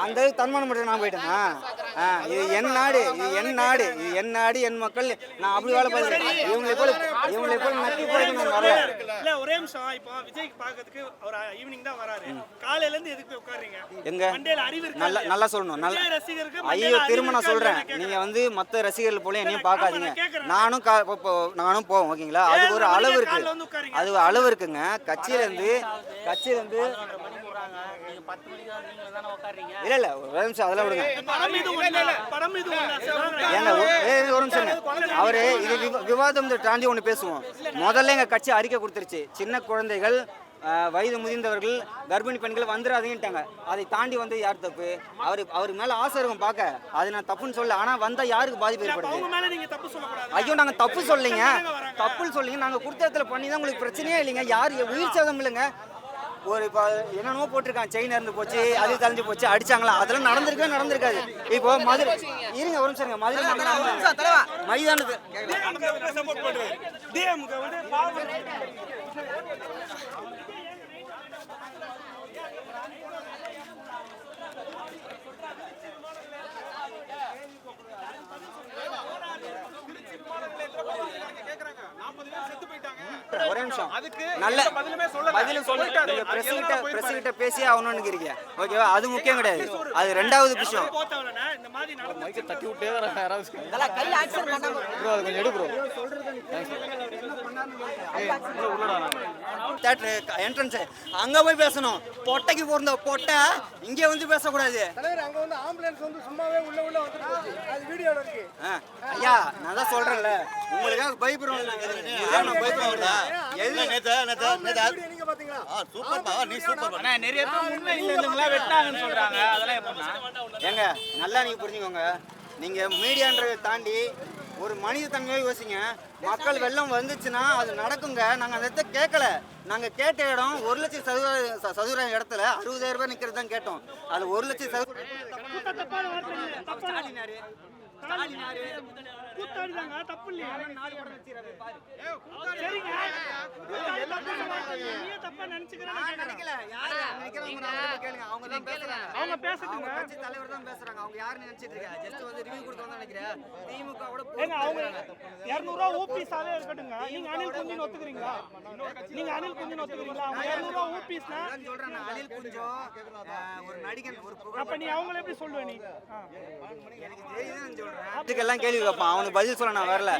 அந்த தன்மானம் மட்டும் நான் போயிட்டேன்னா இது என் நாடு, இது என் நாடு, இது என் நாடு, என் மக்கள். நான் அப்படி வேலை பார்க்குறேன். இவங்களை போல நக்கி போயிட்டு நான் வரல. இல்ல ஒரே நிமிஷம். இப்போ விஜய் பார்க்கறதுக்கு ஒரு ஈவினிங் தான் வராரு. காலையில இருந்து எதுக்கு உட்கார்றீங்க? எங்க மண்டேல அறிவு இருக்கு. நல்லா சொல்லணும். நல்ல ரசிகருக்கு ஐயோ திரும்ப நான் சொல்றேன். நீங்க வந்து மத்த ரசிகர்கள் போல என்னையும் பார்க்காதீங்க. நானும் போவோம் ஓகேங்களா? அது ஒரு அளவு இருக்கு. அது ஒரு அளவு இருக்குங்க. கட்சியில இருந்து இல்ல ஒரு நிமிஷம் அதெல்லாம் விடுங்க. ஒரு நிமிஷம். அவரு இது விவாதம் தாண்டி ஒண்ணு பேசுவோம். முதல்ல எங்க கட்சி அறிக்கை கொடுத்துருச்சு, சின்ன குழந்தைகள், வயது முதிர்ந்தவர்கள், கர்ப்பிணி பெண்கள் வந்துடாதீங்கட்டாங்க. அதை தாண்டி வந்து யார் தப்பு? அவருக்கு மேல ஆசை இருக்கும் பார்க்க, அது நான் தப்புன்னு சொல்ல. ஆனா வந்தா யாருக்கு பாதிப்பு ஏற்படுது? ஐயோ நாங்க தப்பு சொல்லீங்க, தப்புன்னு சொல்லிங்க. நாங்க கொடுத்த இடத்துல பண்ணி தான் உங்களுக்கு பிரச்சனையே இல்லைங்க. யார் உயிர் சேதம் இல்லைங்க. ஒரு இப்போ என்னென்னமோ போட்டிருக்கான், செயின் இறந்து போச்சு, அது தலைஞ்சு போச்சு, அடிச்சாங்களா, அதெல்லாம் நடந்திருக்காது. இப்போ மதுரை இருங்க ஒரு நிமிஷம். மதுரை மைதானத்து ஒரே நிமிஷம். நல்ல பதிலும் சொல்லிட்டு பிரஸ் பேசி ஆகணும்னு இருக்கீங்க ஓகேவா? அது முக்கியம் கிடையாது, அது ரெண்டாவது விஷயம். தட்டி விட்டே என்ட்ரன்ஸ் அங்க போய் பேசணும். பொட்டைக்கு போறத பொட்டை இங்க வந்து பேசக்கூடாது. ஐயா நான் தான் சொல்றேன்ல, உங்களுக்காக பயப்படுறோம். ஏங்க நல்லா நீங்க புரிஞ்சுக்கோங்க. நீங்க மீடியான்றதை தாண்டி ஒரு மனித தன்மையை யோசிங்க. மக்கள் வெள்ளம் வந்துச்சுன்னா அது நடக்குங்க. நாங்கள் அந்த இடத்த கேட்கல. நாங்கள் கேட்ட இடம் 1,00,000 சதுர இடத்துல 60,000 பேர் நிற்கிறது தான் கேட்டோம். அது 1,00,000 சதுர கேள்வி வைப்பான். அவனுக்கு பதில் சொல்ல நான் வரல.